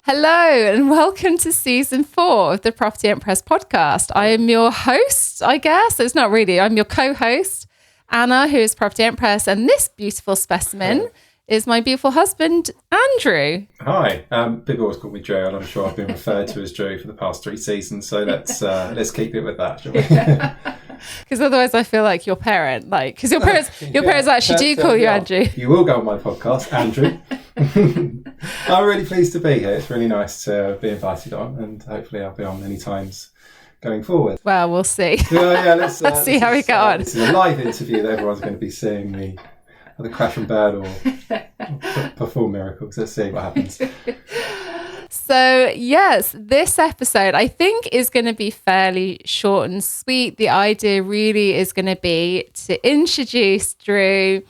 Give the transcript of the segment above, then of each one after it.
Hello and welcome to season 4 of the Property Empress podcast. I am your host, I guess. It's not really. I'm your co-host, Anna, who is Property Empress. And this beautiful specimen is my beautiful husband, Andrew. Hi. People always call me Drew, and I'm sure I've been referred to as Drew for the past 3 seasons. So let's keep it with that, shall we? Because otherwise I feel like your parent, because your parents actually do call you Andrew. You will go on my podcast, Andrew. I'm really pleased to be here. It's really nice to be invited on, and hopefully I'll be on many times going forward. Well, we'll see. Let's see how we get on. This is a live interview that everyone's going to be seeing me either crash and burn or perform miracles. Let's see what happens. So, yes, this episode I think is going to be fairly short and sweet. The idea really is going to be to introduce Drew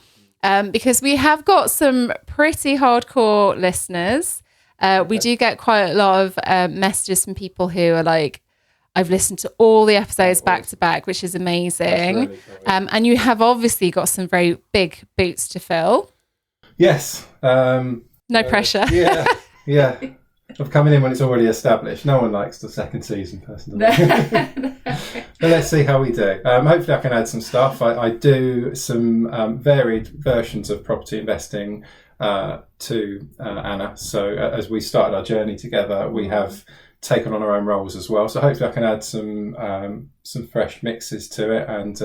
because we have got some pretty hardcore listeners. We do get quite a lot of messages from people who are like, I've listened to all the episodes back to back, which is amazing. Really and you have obviously got some very big boots to fill. Yes. No pressure. Yeah. Of coming in when it's already established. No one likes the second season, personally. But let's see how we do. Hopefully I can add some stuff. I do some varied versions of property investing to Anna. So as we started our journey together, we have taken on our own roles as well. So hopefully I can add some fresh mixes to it and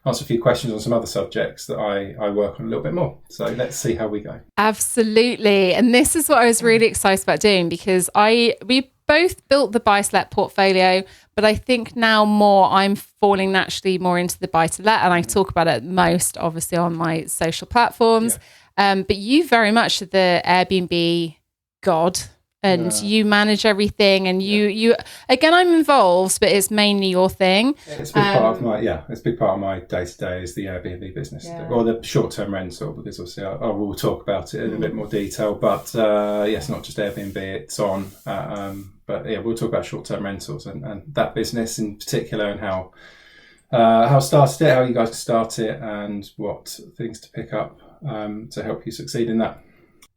answer a few questions on some other subjects that I work on a little bit more. So let's see how we go. Absolutely. And this is what I was really excited about doing because we both built the buy-to-let portfolio, but I think now I'm falling naturally more into the buy-to-let, and I talk about it most obviously on my social platforms. Yeah. But you very much are the Airbnb God. And you manage everything, and you again, I'm involved, but it's mainly your thing. It's a big part of it's a big part of my day-to-day is the Airbnb business, or the short-term rental, because obviously I will talk about it in a bit more detail. But it's not just Airbnb, it's on. We'll talk about short-term rentals and that business in particular, and how I started it, how you guys start it, and what things to pick up to help you succeed in that.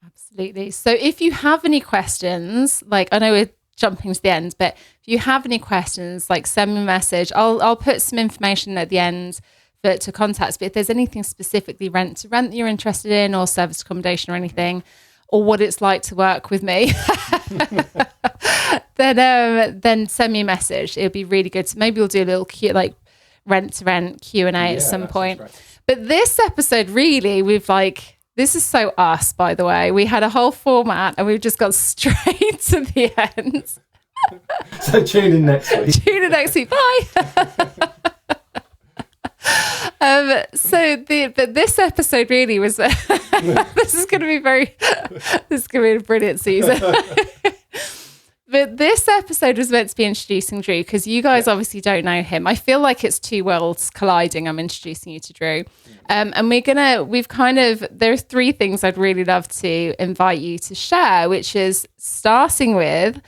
Absolutely. So if you have any questions, I know we're jumping to the end, but if you have any questions, send me a message. I'll put some information at the end to contact. But if there's anything specifically rent to rent that you're interested in, or service accommodation or anything, or what it's like to work with me, then send me a message. It'll be really good. So maybe we'll do a little rent to rent Q&A at some point. Right. But this episode really, this is so us, by the way. We had a whole format and we've just got straight to the end. So tune in next week. Bye. But this episode really was. This is going to be a brilliant season. But this episode was meant to be introducing Drew because you guys obviously don't know him. I feel like it's two worlds colliding. I'm introducing you to Drew. And there are 3 things I'd really love to invite you to share, which is starting with,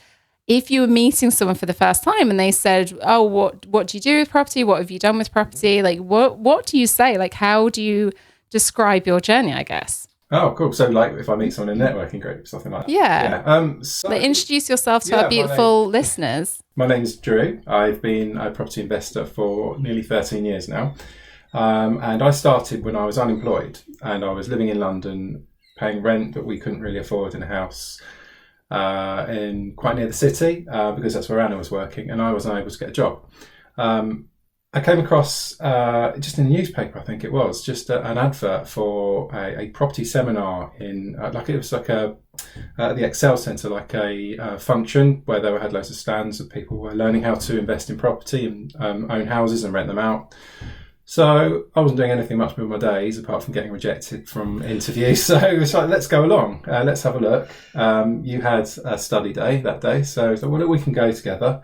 if you were meeting someone for the first time and they said, oh, what do you do with property? What have you done with property? What do you say? How do you describe your journey, I guess? Oh, cool. So if I meet someone in a networking group, something like that. Yeah. Introduce yourself to our beautiful listeners. My name's Drew. I've been a property investor for nearly 13 years now. And I started when I was unemployed and I was living in London, paying rent that we couldn't really afford in a house in quite near the city because that's where Anna was working, and I wasn't able to get a job. I came across, just in the newspaper, I think it was, just an advert for a property seminar in, the Excel Centre, a function where they had loads of stands of people were learning how to invest in property and own houses and rent them out. So I wasn't doing anything much with my days apart from getting rejected from interviews. So it was like, let's go along, let's have a look. You had a study day that day, so I thought, well, we can go together.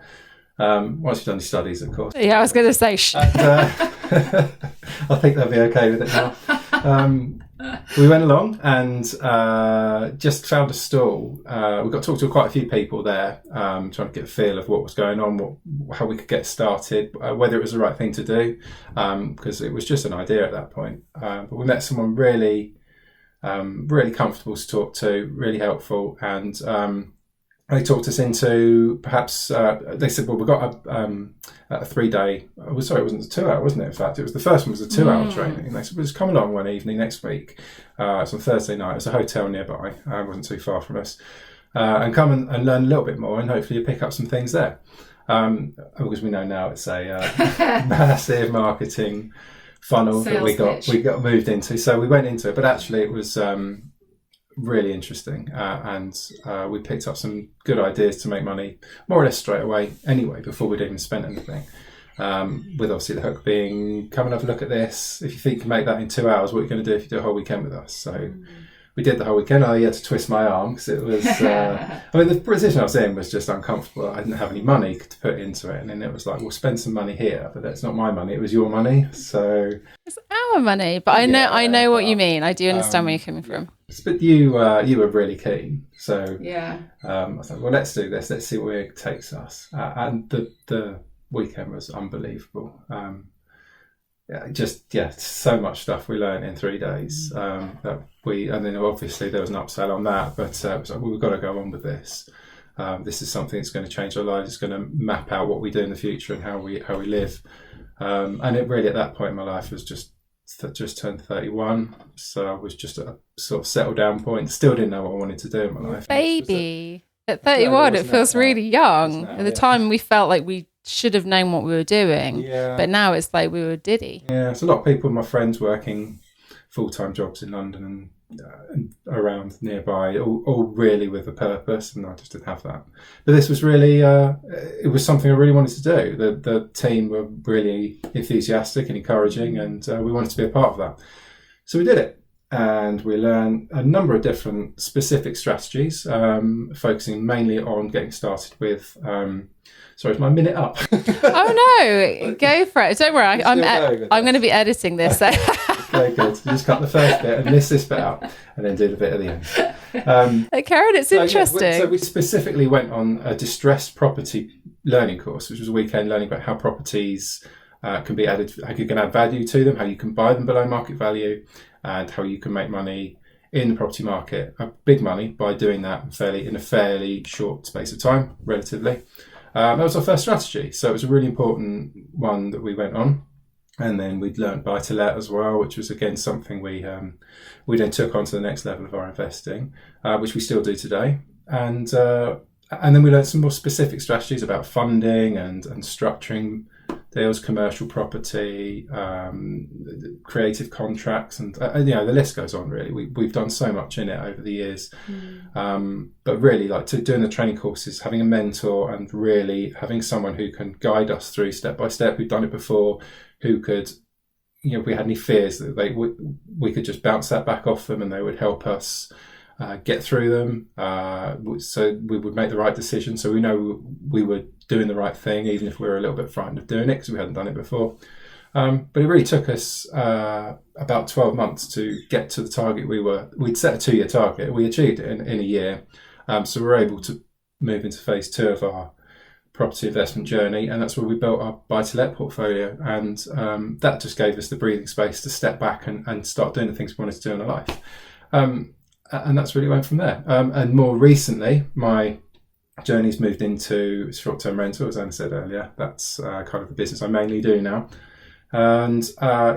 Once you've done your studies, of course. Yeah, I was going to say. I think they'll be okay with it now. We went along and just found a stall. We got to talk to quite a few people there, trying to get a feel of what was going on, how we could get started, whether it was the right thing to do, because it was just an idea at that point. But we met someone really comfortable to talk to, really helpful, and they talked us into perhaps, they said, well, we've got a 3-day, sorry, it wasn't a 2-hour, wasn't it? In fact, it was the first one was a 2-hour training. And they said, well, just come along one evening next week. It's on Thursday night. It's a hotel nearby. It wasn't too far from us. And come and learn a little bit more, and hopefully you pick up some things there. Because we know now it's a massive marketing funnel that we got moved into. So we went into it, but actually it was really interesting, and we picked up some good ideas to make money more or less straight away anyway, before we'd even spent anything, with obviously the hook being, come and have a look at this. If you think you can make that in 2 hours, what are you going to do if you do a whole weekend with us? So we did the whole weekend. I had to twist my arm because it was I mean, the position I was in was just uncomfortable. I didn't have any money to put into it, and then it was like, we'll spend some money here, but that's not my money, it was your money. So it's our money, but I know what you mean. I do understand where you're coming from. But you were really keen, so I was like, well, let's do this. Let's see where it takes us. And the weekend was unbelievable. So much stuff we learned in 3 days. And then obviously there was an upsell on that, but it was like, well, we've got to go on with this. This is something that's going to change our lives. It's going to map out what we do in the future and how we live. And it really, at that point in my life, was just turned 31, so I was just at a sort of settle down point. Still didn't know what I wanted to do in my life. Baby, at 31, it feels really young. At the time, we felt like we should have known what we were doing, but now it's like we were diddy. Yeah, it's a lot of people, my friends, working full-time jobs in London and around nearby, all really with a purpose, and I just didn't have that. But this was really, it was something I really wanted to do. The team were really enthusiastic and encouraging, and we wanted to be a part of that. So we did it, and we learned a number of different specific strategies, focusing mainly on getting started with... sorry, is my minute up? Oh no, go for it. Don't worry, I'm going to be editing this. So. Okay, good. You just cut the first bit and miss this bit out, and then do the bit at the end. Karen, it's interesting. Yeah, so we specifically went on a distressed property learning course, which was a weekend learning about how properties can be added, how you can add value to them, how you can buy them below market value, and how you can make money in the property market, big money, by doing that in a fairly short space of time, relatively. That was our first strategy, so it was a really important one that we went on. And then we'd learned buy-to-let as well, which was again something we then took on to the next level of our investing, which we still do today. And then we learned some more specific strategies about funding and structuring deals, commercial property, creative contracts, and the list goes on. Really, we've done so much in it over the years. But really, like doing the training courses, having a mentor, and really having someone who can guide us through step by step, who've done it before, who could, if we had any fears, that we could just bounce that back off them, and they would help us get through them. So we would make the right decision. So we know we were doing the right thing, even if we were a little bit frightened of doing it because we hadn't done it before. But it really took us about 12 months to get to the target. We'd set a 2-year target. We achieved it in a year. So we were able to move into phase 2 of our property investment journey, and that's where we built our buy-to-let portfolio, and that just gave us the breathing space to step back and start doing the things we wanted to do in our life, and that's really went from there. And more recently, my journey's moved into short-term rental, as Anna said earlier. That's kind of the business I mainly do now, and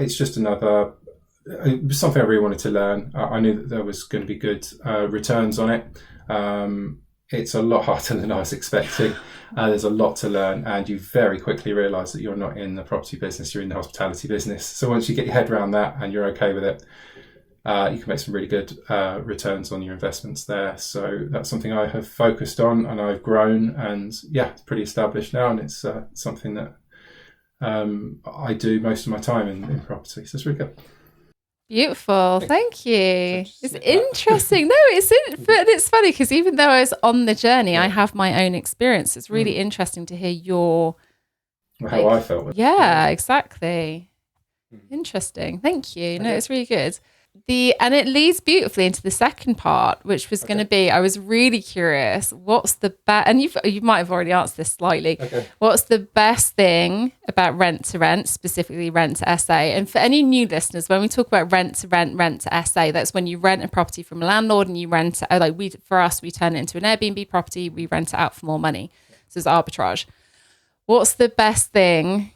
it's just another something I really wanted to learn. I knew that there was going to be good returns on it. It's a lot harder than I was expecting. There's a lot to learn, and you very quickly realise that you're not in the property business, you're in the hospitality business. So once you get your head around that and you're okay with it, you can make some really good returns on your investments there. So that's something I have focused on, and I've grown, and it's pretty established now, and it's something that I do most of my time in property. So it's really good. Beautiful, thank you. It's interesting. No, but it's funny because even though I was on the journey, I have my own experience. It's really interesting to hear your how I felt with it. Yeah, exactly. Interesting. Thank you. No, it's really good. And it leads beautifully into the second part, which was going to be, I was really curious, what's the best, and you might have already answered this slightly. Okay. What's the best thing about rent to rent, specifically rent to SA? And for any new listeners, when we talk about rent to rent, rent to SA, that's when you rent a property from a landlord and you rent it, for us, we turn it into an Airbnb property, we rent it out for more money. So it's arbitrage. What's the best thing?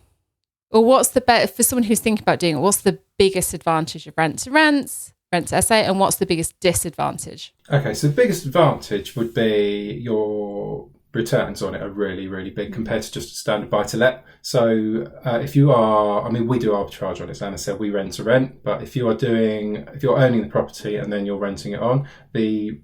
Or what's the best for someone who's thinking about doing it? What's the biggest advantage of rent to SA, and what's the biggest disadvantage? Okay, so the biggest advantage would be your returns on it are really, really big compared to just a standard buy-to-let. So if you are, we do arbitrage on it, as Anna said, we rent to rent, but if you're owning the property and then you're renting it on, the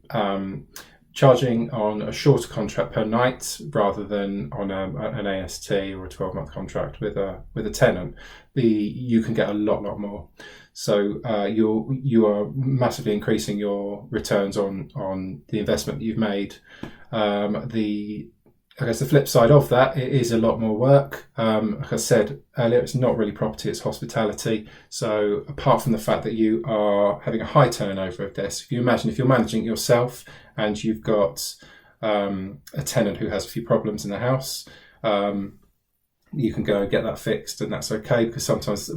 charging on a shorter contract per night rather than on an AST or a 12-month contract with a tenant, you can get a lot more. So you are massively increasing your returns on the investment that you've made. I guess the flip side of that, it is a lot more work. Like I said earlier, it's not really property, it's hospitality. So apart from the fact that you are having a high turnover of desks, if you imagine if you're managing it yourself and you've got a tenant who has a few problems in the house, you can go and get that fixed, and that's okay, because sometimes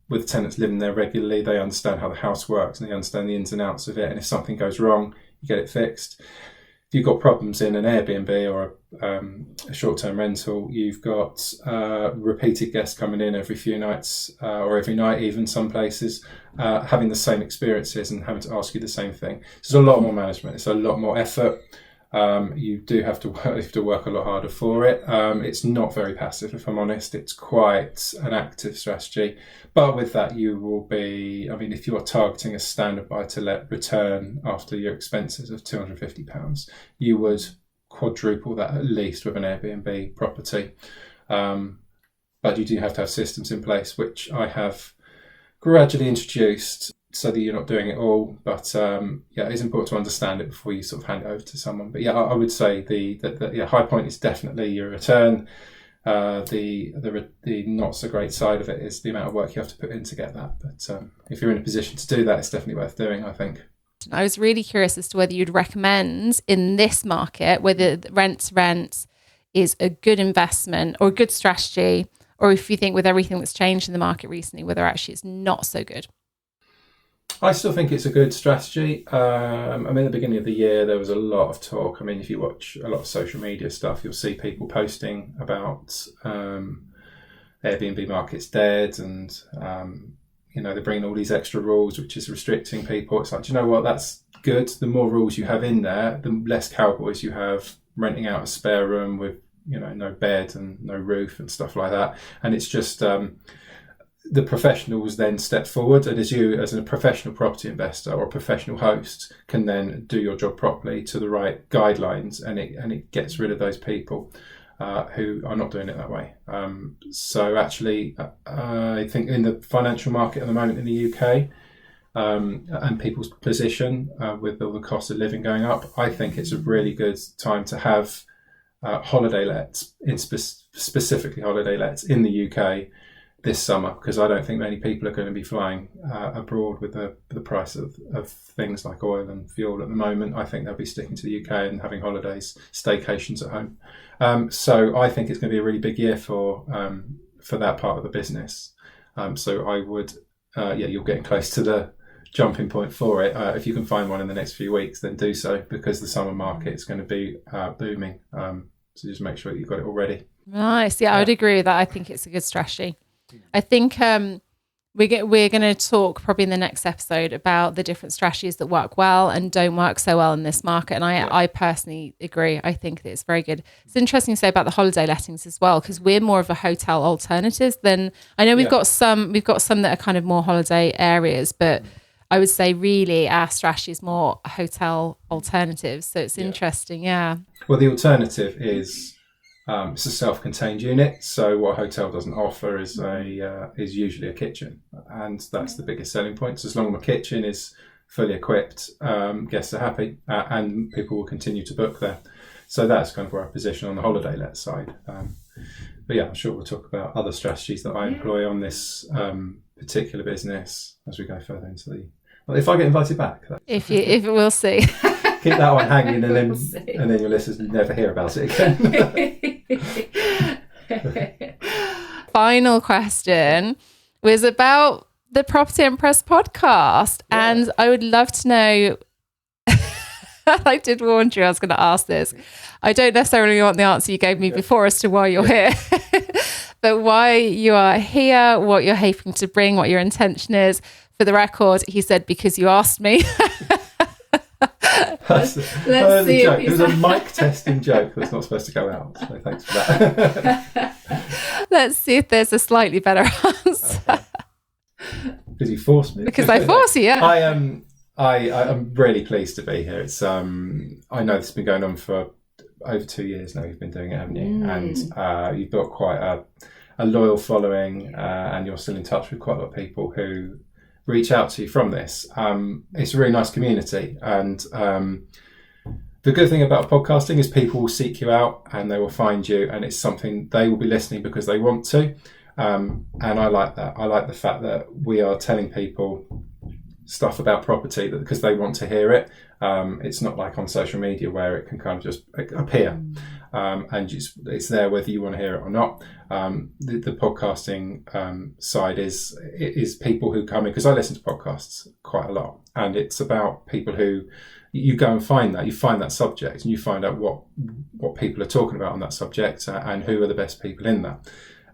with tenants living there regularly, they understand how the house works and they understand the ins and outs of it. And if something goes wrong, you get it fixed. If you've got problems in an Airbnb or a short-term rental, you've got repeated guests coming in every few nights or every night, even some places, having the same experiences and having to ask you the same thing. So it's a lot more management. It's a lot more effort. You do have to work a lot harder for it. It's not very passive, if I'm honest. It's quite an active strategy. But with that, you will be, if you are targeting a standard buy-to-let return after your expenses of £250, you would quadruple that at least with an Airbnb property. But you do have to have systems in place, which I have gradually introduced, so that you're not doing it all. But it's important to understand it before you sort of hand it over to someone. But I would say the high point is definitely your return. The not so great side of it is the amount of work you have to put in to get that. But if you're in a position to do that, it's definitely worth doing, I think. I was really curious as to whether you'd recommend in this market whether rent to rent is a good investment or a good strategy, or if you think with everything that's changed in the market recently, whether actually it's not so good. I still think it's a good strategy. At the beginning of the year, there was a lot of talk. If you watch a lot of social media stuff, you'll see people posting about Airbnb market's dead, and they're bringing all these extra rules, which is restricting people. It's like, do you know what? That's good. The more rules you have in there, the less cowboys you have renting out a spare room with no bed and no roof and stuff like that. And it's just the professionals then step forward, and as a professional property investor or a professional host can then do your job properly to the right guidelines, and it gets rid of those people who are not doing it that way. So actually, I think in the financial market at the moment in the UK, and people's position with all the cost of living going up, I think it's a really good time to have holiday lets, specifically holiday lets in the UK this summer, because I don't think many people are going to be flying abroad with the price of things like oil and fuel at the moment. I think they'll be sticking to the UK and having holidays, staycations at home. So I think it's going to be a really big year for that part of the business. So I would, you're getting close to the jumping point for it. If you can find one in the next few weeks, then do so, because the summer market is going to be booming. So just make sure that you've got it all ready. Nice. Yeah, I would agree with that. I think it's a good strategy. I think we're going to talk probably in the next episode about the different strategies that work well and don't work so well in this market. And I personally agree. I think that it's very good. It's interesting to say about the holiday lettings as well, because we're more of a hotel alternatives than, I know we've got some that are kind of more holiday areas, but I would say really our strategy is more hotel alternatives. So it's interesting. Yeah. Well, the alternative is, it's a self-contained unit, so what a hotel doesn't offer is usually a kitchen, and that's the biggest selling point. So as long as the kitchen is fully equipped, guests are happy, and people will continue to book there. So that's kind of our position on the holiday let side. But I'm sure we'll talk about other strategies that I employ on this particular business as we go further into Well, if I get invited back, If we'll see. keep that one hanging, and then We'll and then your listeners never hear about it again. Final question was about the Property Empress podcast, and I would love to know. I did warn you I was going to ask this. I don't necessarily want the answer you gave me before as to why you're here, but why you are here, what you're hoping to bring, what your intention is. For the record, he said, because you asked me. Let's see. It was a mic testing joke that's not supposed to go out. So thanks for that. Let's see if there's a slightly better answer. Okay. Because you forced me. Because I force you, yeah. I'm really pleased to be here. It's I know this has been going on for over 2 years now. You've been doing it, haven't you? And you've built quite a loyal following, and you're still in touch with quite a lot of people who reach out to you from this. It's a really nice community, and the good thing about podcasting is people will seek you out and they will find you, and it's something they will be listening because they want to. And I like that. I like the fact that we are telling people stuff about property because they want to hear it. It's not like on social media where it can kind of just appear, and it's there whether you want to hear it or not. The podcasting side is people who come in, because I listen to podcasts quite a lot, and it's about people who you go and find that subject, and you find out what people are talking about on that subject, and who are the best people in that.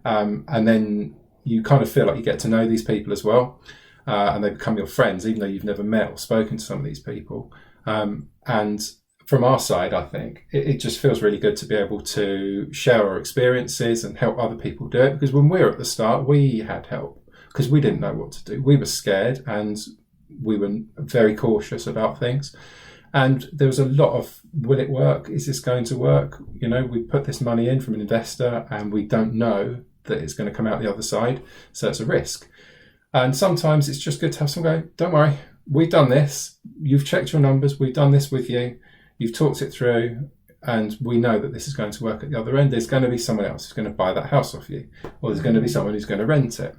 And then you kind of feel like you get to know these people as well, and they become your friends, even though you've never met or spoken to some of these people. And from our side, I think it just feels really good to be able to share our experiences and help other people do it. Because when we were at the start, we had help because we didn't know what to do. We were scared and we were very cautious about things. And there was a lot of, will it work? Is this going to work? You know, we put this money in from an investor and we don't know that it's going to come out the other side. So it's a risk. And sometimes it's just good to have someone go, don't worry, we've done this. You've checked your numbers. We've done this with you. You've talked it through. And we know that this is going to work at the other end. There's going to be someone else who's going to buy that house off you. Or there's going to be someone who's going to rent it.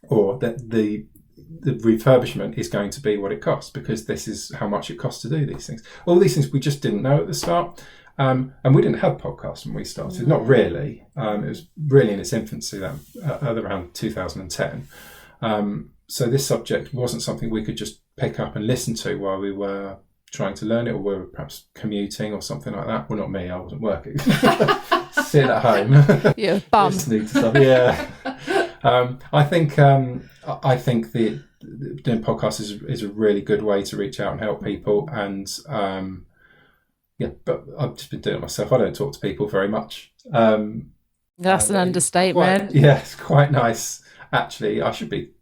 Or that the refurbishment is going to be what it costs, because this is how much it costs to do these things. All these things we just didn't know at the start. And we didn't have podcasts when we started. Not really. It was really in its infancy at around 2010. So this subject wasn't something we could just pick up and listen to while we were trying to learn it, or we were perhaps commuting or something like that. Well, not me, I wasn't working. Sit at home. Yeah, bum. Listening to stuff. Yeah. I think the doing podcasts is a really good way to reach out and help people. And but I've just been doing it myself. I don't talk to people very much. That's an understatement. It's quite nice. Actually, I should be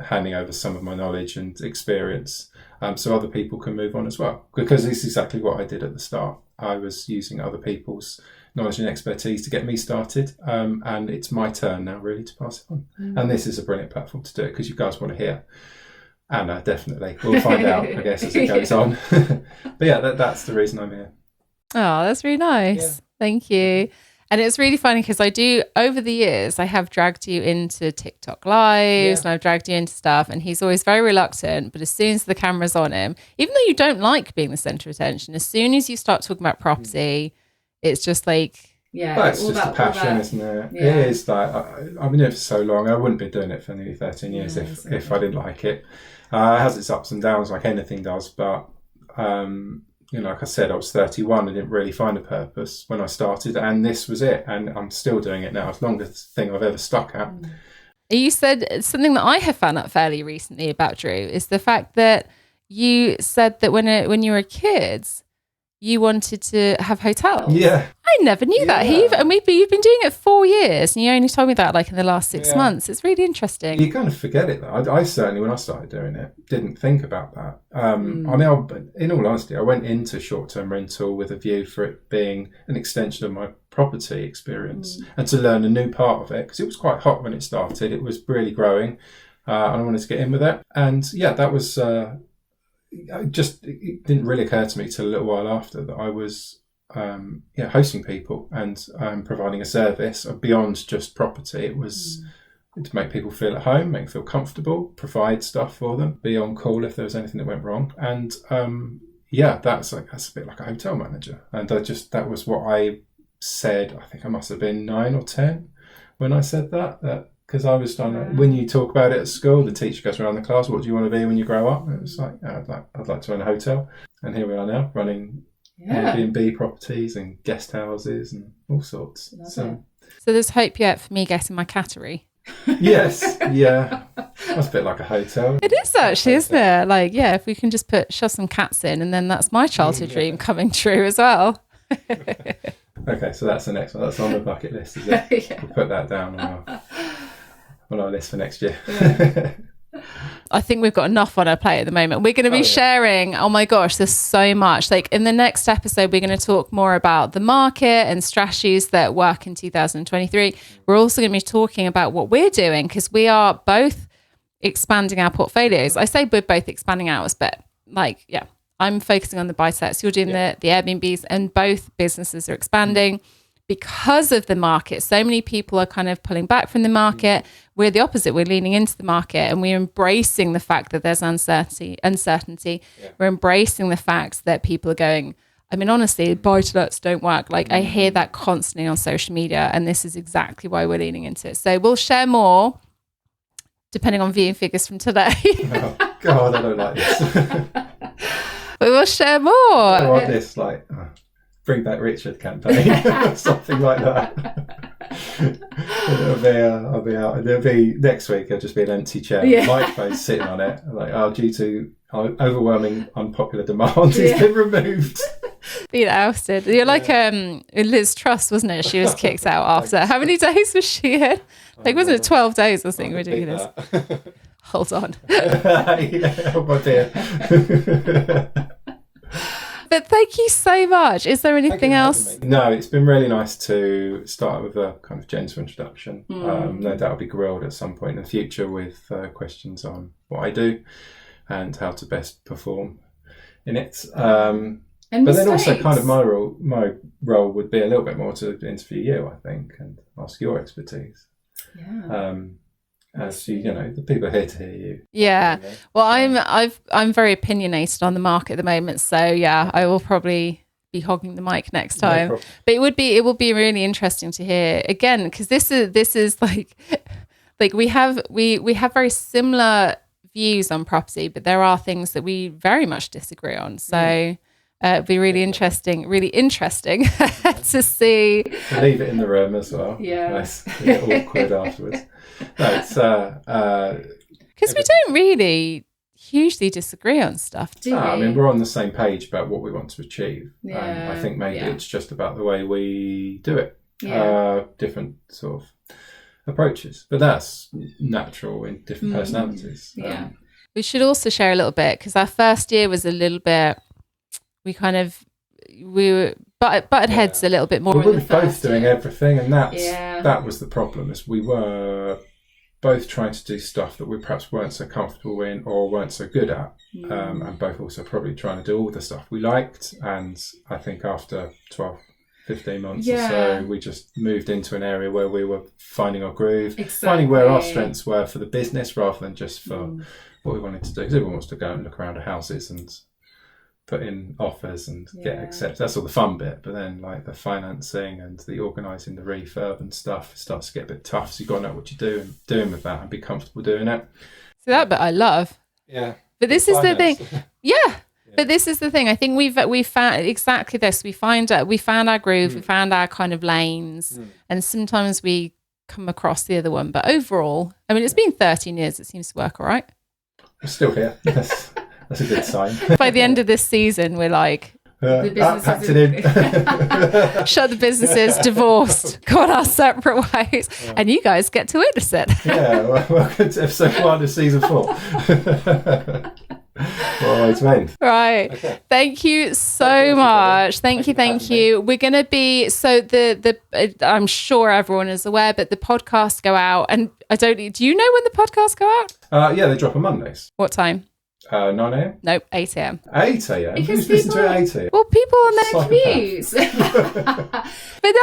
handing over some of my knowledge and experience so other people can move on as well, because it's exactly what I did at the start. I was using other people's knowledge and expertise to get me started, and it's my turn now really to pass it on. And this is a brilliant platform to do it, because you guys want to hear. And definitely we'll find out, I guess, as it goes on. But yeah, that's the reason I'm here. Oh, that's really nice. Yeah. Thank you. And it's really funny because over the years, I have dragged you into TikTok lives, and I've dragged you into stuff, and he's always very reluctant. But as soon as the camera's on him, even though you don't like being the centre of attention, as soon as you start talking about property, it's just like... Yeah, well, it's just a passion, isn't it? Yeah. It is like, I've been doing it for so long. I wouldn't be doing it for nearly 13 years if I didn't like it. It has its ups and downs like anything does, but... like I said, I was 31 and didn't really find a purpose when I started, and this was it, and I'm still doing it now. It's the longest thing I've ever stuck at. You said something that I have found out fairly recently about Drew is the fact that you said that when you were kids, you wanted to have hotels. Yeah. I never knew that. You've been doing it 4 years, and you only told me that like in the last 6 months. It's really interesting. You kind of forget it though. I certainly, when I started doing it, didn't think about that. In all honesty, I went into short-term rental with a view for it being an extension of my property experience and to learn a new part of it, because it was quite hot when it started. It was really growing, and I wanted to get in with it. And that was... it didn't really occur to me till a little while after that I was hosting people and providing a service beyond just property. It was to make people feel at home, make them feel comfortable, provide stuff for them, be on call if there was anything that went wrong. And that's a bit like a hotel manager. And that was what I said. I think I must have been 9 or 10 when I said that. Because I was when you talk about it at school, the teacher goes around the class, what do you want to be when you grow up? And it was like, I'd like to run a hotel. And here we are now, running Airbnb properties and guest houses and all sorts. So there's hope yet for me getting my cattery. Yes, yeah. That's a bit like a hotel. It is actually, isn't it? Like, if we can just shove some cats in, and then that's my childhood dream coming true as well. Okay, so that's the next one. That's on the bucket list, is it? We'll put that down on our list for next year. I think we've got enough on our plate at the moment. We're going to be sharing, oh my gosh, there's so much. Like in the next episode, we're going to talk more about the market and strategies that work in 2023. We're also going to be talking about what we're doing, because we are both expanding our portfolios. I say we're both expanding ours, but I'm focusing on the buy-sets. You're doing the Airbnbs, and both businesses are expanding. Because of the market, so many people are kind of pulling back from the market. We're the opposite. We're leaning into the market, and we're embracing the fact that there's uncertainty. We're embracing the fact that people are going, I mean, honestly, buy-to-lets don't work. Like I hear that constantly on social media, and this is exactly why we're leaning into it. So we'll share more depending on viewing figures from today. Oh, God, I don't like this. We will share more. I want this, Bring Back Richard campaign, something like that. I'll be out. It'll be next week. It'll just be an empty chair. The microphone's sitting on it. Due to overwhelming unpopular demand, it's been removed. Being ousted. You're like Liz Truss, wasn't it? She was kicked out after. How many days was she in? Wasn't it 12 days or something ridiculous? Hold on. Oh my dear. But thank you so much. Is there anything else? No, it's been really nice to start with a kind of gentle introduction. No doubt I'll be grilled at some point in the future with questions on what I do and how to best perform in it. But then also kind of my role would be a little bit more to interview you, I think, and ask your expertise. Yeah. As the people are here to hear you. Yeah. Well, I'm very opinionated on the market at the moment, so I will probably be hogging the mic next time. No, but it will be really interesting to hear again, because this is like we have very similar views on property, but there are things that we very much disagree on. So it'd be really interesting to see. Leave it in the room as well. Yeah. Nice. Get awkward afterwards. No, it's because we don't really hugely disagree on stuff, do we? I mean, we're on the same page about what we want to achieve. I think maybe it's just about the way we do it. Different sort of approaches, but that's natural in different personalities. We should also share a little bit, because our first year was a little bit. We were butted heads a little bit more. We were both doing everything, and that was the problem. Is we were both trying to do stuff that we perhaps weren't so comfortable in or weren't so good at, and both also probably trying to do all the stuff we liked. And I think after 12, 15 months or so, we just moved into an area where we were finding our groove, finding where our strengths were for the business rather than just for what we wanted to do. Because everyone wants to go and look around at houses and put in offers and get accepted. That's all the fun bit. But then the financing and the organising the refurb and stuff starts to get a bit tough. So you've got to know what you're doing with that and be comfortable doing it. So that bit I love. Yeah. But this is the thing. Yeah. But this is the thing. I think we've found exactly this. We found our groove. We found our kind of lanes. And sometimes we come across the other one. But overall, I mean, it's been 13 years. It seems to work all right. We're still here. That's a good sign. By the end of this season, we're like, the businesses in. Shut the businesses, divorced, gone our separate ways, and you guys get to witness it. Welcome to episode 1 of season 4. Right. Okay. Thank you so much. Thank you. We're going to be, I'm sure everyone is aware, but the podcasts go out, and do you know when the podcasts go out? They drop on Mondays. What time? 9 a.m? Nope, 8 a.m. 8 a.m? Who's listening to it at 8 a.m? Well, people on their commutes. But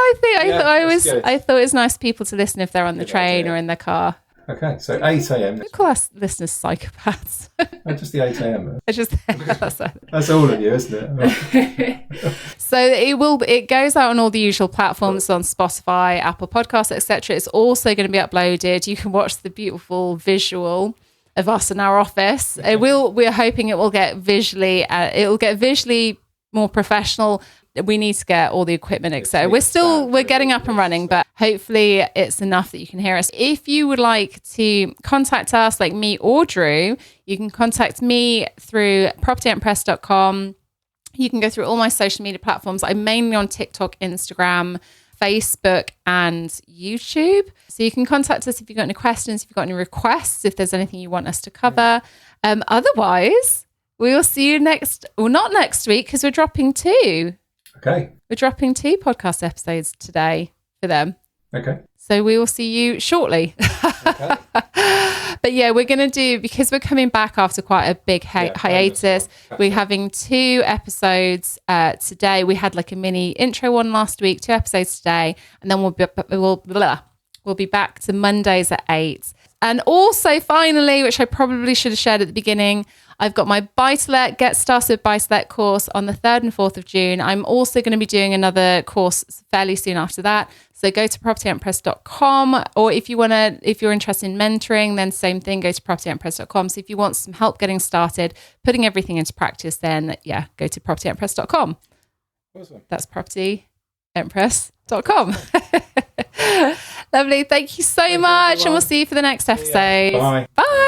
I thought it was nice for people to listen if they're on the train or in their car. Okay, so 8 a.m. We call our listeners psychopaths. Just the 8 a.m. That's all of you, isn't it? So it goes out on all the usual platforms, on Spotify, Apple Podcasts, etc. It's also going to be uploaded. You can watch the beautiful visual of us in our office. We're hoping it will get visually more professional. We need to get all the equipment, etc. We're getting up and running, but hopefully it's enough that you can hear us. If you would like to contact us, like me or Drew, you can contact me through propertyempress.com. You can go through all my social media platforms. I'm mainly on TikTok, Instagram, Facebook, and YouTube. So you can contact us if you've got any questions, if you've got any requests, if there's anything you want us to cover. Otherwise, we will see you not next week, because we're dropping 2. Okay. We're dropping 2 podcast episodes today for them. Okay. So we will see you shortly. Okay. But yeah, we're going to do, because we're coming back after quite a big hiatus, we're having 2 episodes today. We had like a mini intro one last week, 2 episodes today, and then we'll be back to Mondays at 8. And also, finally, which I probably should have shared at the beginning, I've got my buy-to-let, Get Started Buy-to-Let course on the 3rd and 4th of June. I'm also going to be doing another course fairly soon after that. So go to propertyempress.com, or if you're interested in mentoring, then same thing, go to propertyempress.com. So if you want some help getting started, putting everything into practice, then go to propertyempress.com. Awesome. That's propertyempress.com. Lovely. Thank you so much. And we'll see you for the next episode. Bye. Bye.